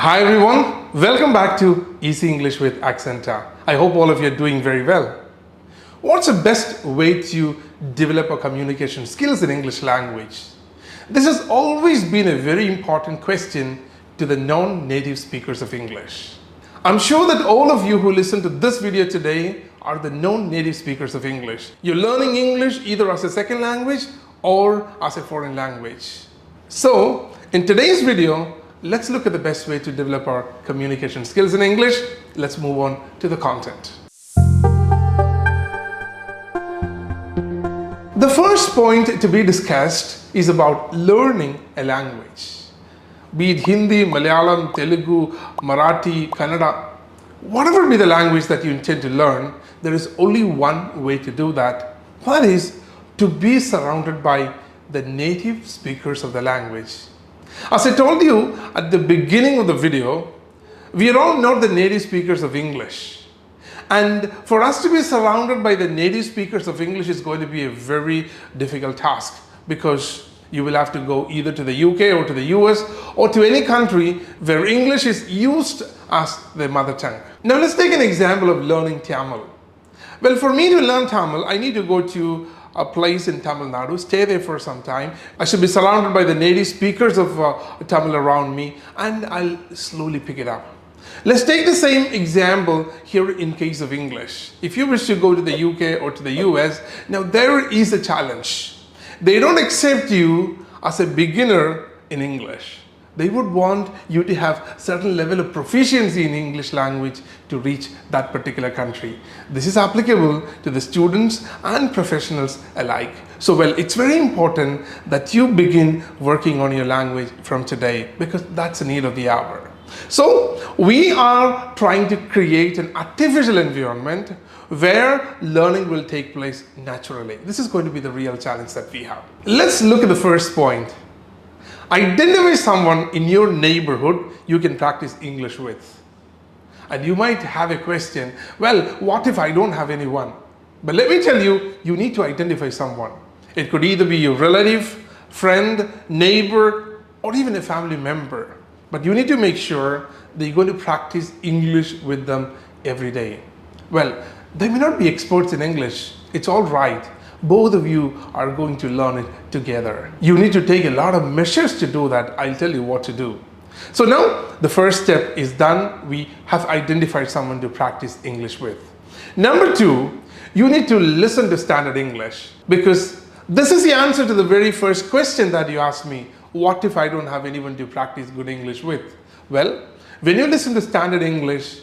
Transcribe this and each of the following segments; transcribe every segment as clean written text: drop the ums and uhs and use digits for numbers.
Hi everyone, welcome back to Easy English with Accenta. I hope all of you are doing very well. What's the best way to develop our communication skills in English language? This has always been a very important question to the non-native speakers of English. I'm sure that all of you who listen to this video today are the non-native speakers of English. You're learning English either as a second language or as a foreign language. So, in today's video, let's look at the best way to develop our communication skills in English. Let's move on to the content. The first point to be discussed is about learning a language. Be it Hindi, Malayalam, Telugu, Marathi, Kannada, whatever be the language that you intend to learn, there is only one way to do that. That is to be surrounded by the native speakers of the language. As I told you at the beginning of the video, we are all not the native speakers of English. And for us to be surrounded by the native speakers of English is going to be a very difficult task, because you will have to go either to the UK or to the US or to any country where English is used as the mother tongue. Now let's take an example of learning Tamil. Well, for me to learn Tamil, I need to go to a place in Tamil Nadu, stay there for some time. I should be surrounded by the native speakers of Tamil around me, and I'll slowly pick it up. Let's take the same example here in case of English. If you wish to go to the UK or to the US, now there is a challenge. They don't accept you as a beginner in English. They would want you to have certain level of proficiency in English language to reach that particular country. This is applicable to the students and professionals alike. So, well, it's very important that you begin working on your language from today, because that's the need of the hour. So, we are trying to create an artificial environment where learning will take place naturally. This is going to be the real challenge that we have. Let's look at the first point. Identify someone in your neighborhood you can practice English with. And you might have a question, well, what if I don't have anyone? But let me tell you, you need to identify someone. It could either be your relative, friend, neighbor, or even a family member. But you need to make sure that you're going to practice English with them every day. Well, they may not be experts in English. It's all right. Both of you are going to learn it together. You need to take a lot of measures to do that. I'll tell you what to do. So now the first step is done. We have identified someone to practice English with. Number two, you need to listen to standard English, because this is the answer to the very first question that you asked me. What if I don't have anyone to practice good English with? Well, when you listen to standard English,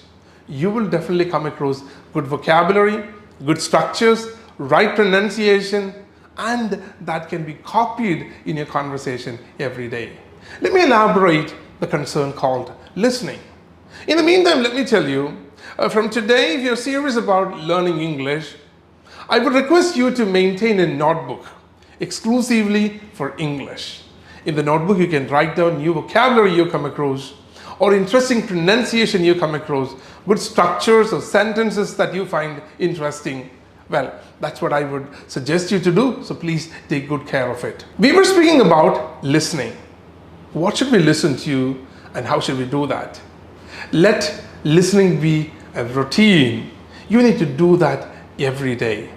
you will definitely come across good vocabulary, good structures, right pronunciation, and that can be copied in your conversation every day. Let me elaborate the concern called listening. In the meantime, let me tell you, from today, if you're serious about learning English, I would request you to maintain a notebook exclusively for English. In the notebook, you can write down new vocabulary you come across, or interesting pronunciation you come across, good structures or sentences that you find interesting. Well, that's what I would suggest you to do, so please take good care of it. We were speaking about listening. What should we listen to and how should we do that? Let listening be a routine. You need to do that every day.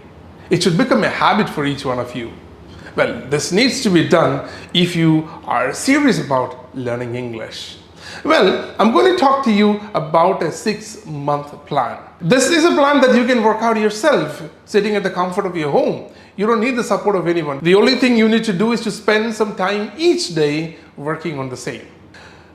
It should become a habit for each one of you. Well, this needs to be done if you are serious about learning English. Well, I'm going to talk to you about a 6-month plan. This is a plan that you can work out yourself, sitting at the comfort of your home. You don't need the support of anyone. The only thing you need to do is to spend some time each day working on the same.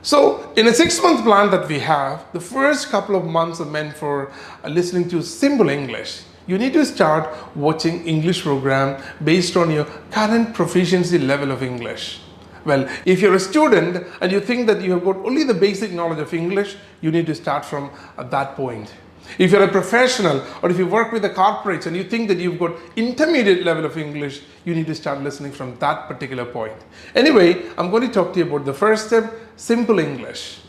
So, in a 6-month plan that we have, the first couple of months are meant for listening to simple English. You need to start watching English program based on your current proficiency level of English. Well, if you're a student and you think that you have got only the basic knowledge of English, you need to start from that point. If you're a professional, or if you work with the corporates and you think that you've got intermediate level of English, you need to start listening from that particular point. Anyway, I'm going to talk to you about the first step, simple English.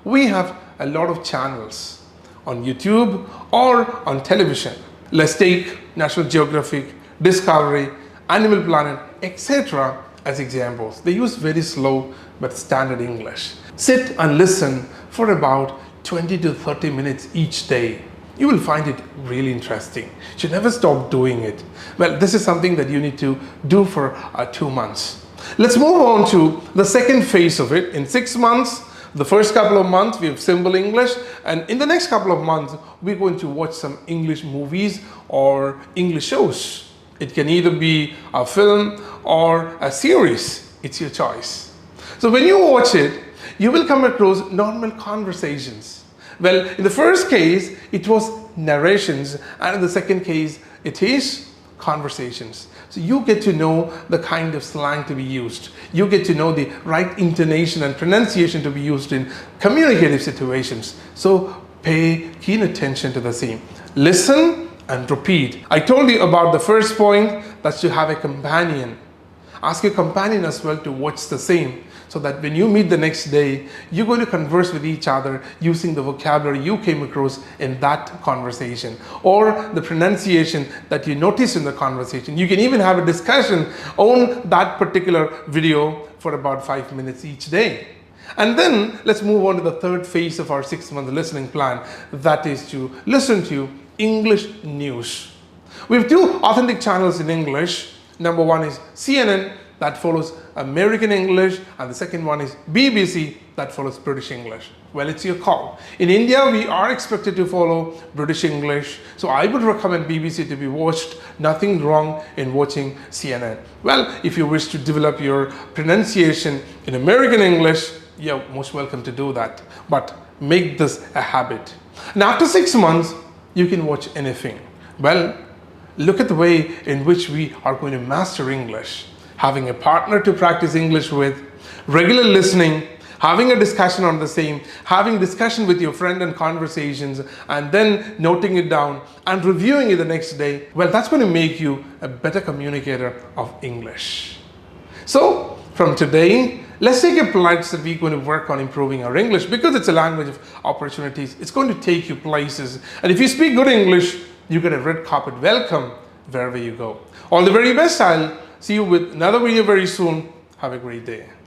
We have a lot of channels on YouTube or on television. Let's take National Geographic, Discovery, Animal Planet, etc. as examples. They use very slow but standard English. Sit and listen for about 20 to 30 minutes each day. You will find it really interesting. You should never stop doing it. Well, this is something that you need to do for 2 months. Let's move on to the second phase of it. In 6 months, the first couple of months we have simple English, and in the next couple of months we're going to watch some English movies or English shows. It can either be a film or a series. It's your choice. So when you watch it, you will come across normal conversations. Well, in the first case, it was narrations, and in the second case, it is conversations. So you get to know the kind of slang to be used. You get to know the right intonation and pronunciation to be used in communicative situations. So pay keen attention to the same. Listen and repeat. I told you about the first point, that's to have a companion. Ask your companion as well to watch the same, so that when you meet the next day, you're going to converse with each other using the vocabulary you came across in that conversation or the pronunciation that you noticed in the conversation. You can even have a discussion on that particular video for about 5 minutes each day. And then let's move on to the third phase of our 6-month listening plan. That is to listen to English news. We have 2 authentic channels in English. Number 1 is CNN, that follows American English, and the second one is BBC, that follows British English. Well, it's your call. In India, we are expected to follow British English, so I would recommend BBC to be watched. Nothing wrong in watching CNN. Well, if you wish to develop your pronunciation in American English, you're most welcome to do that. But make this a habit. And after 6 months, you can watch anything. Well, look at the way in which we are going to master English. Having a partner to practice English with, regular listening, having a discussion on the same, having discussion with your friend and conversations, and then noting it down and reviewing it the next day. Well, that's going to make you a better communicator of English. So from today, let's take a pledge that we're going to work on improving our English, because it's a language of opportunities. It's going to take you places. And if you speak good English, you get a red carpet welcome wherever you go. All the very best. I'll see you with another video very soon. Have a great day.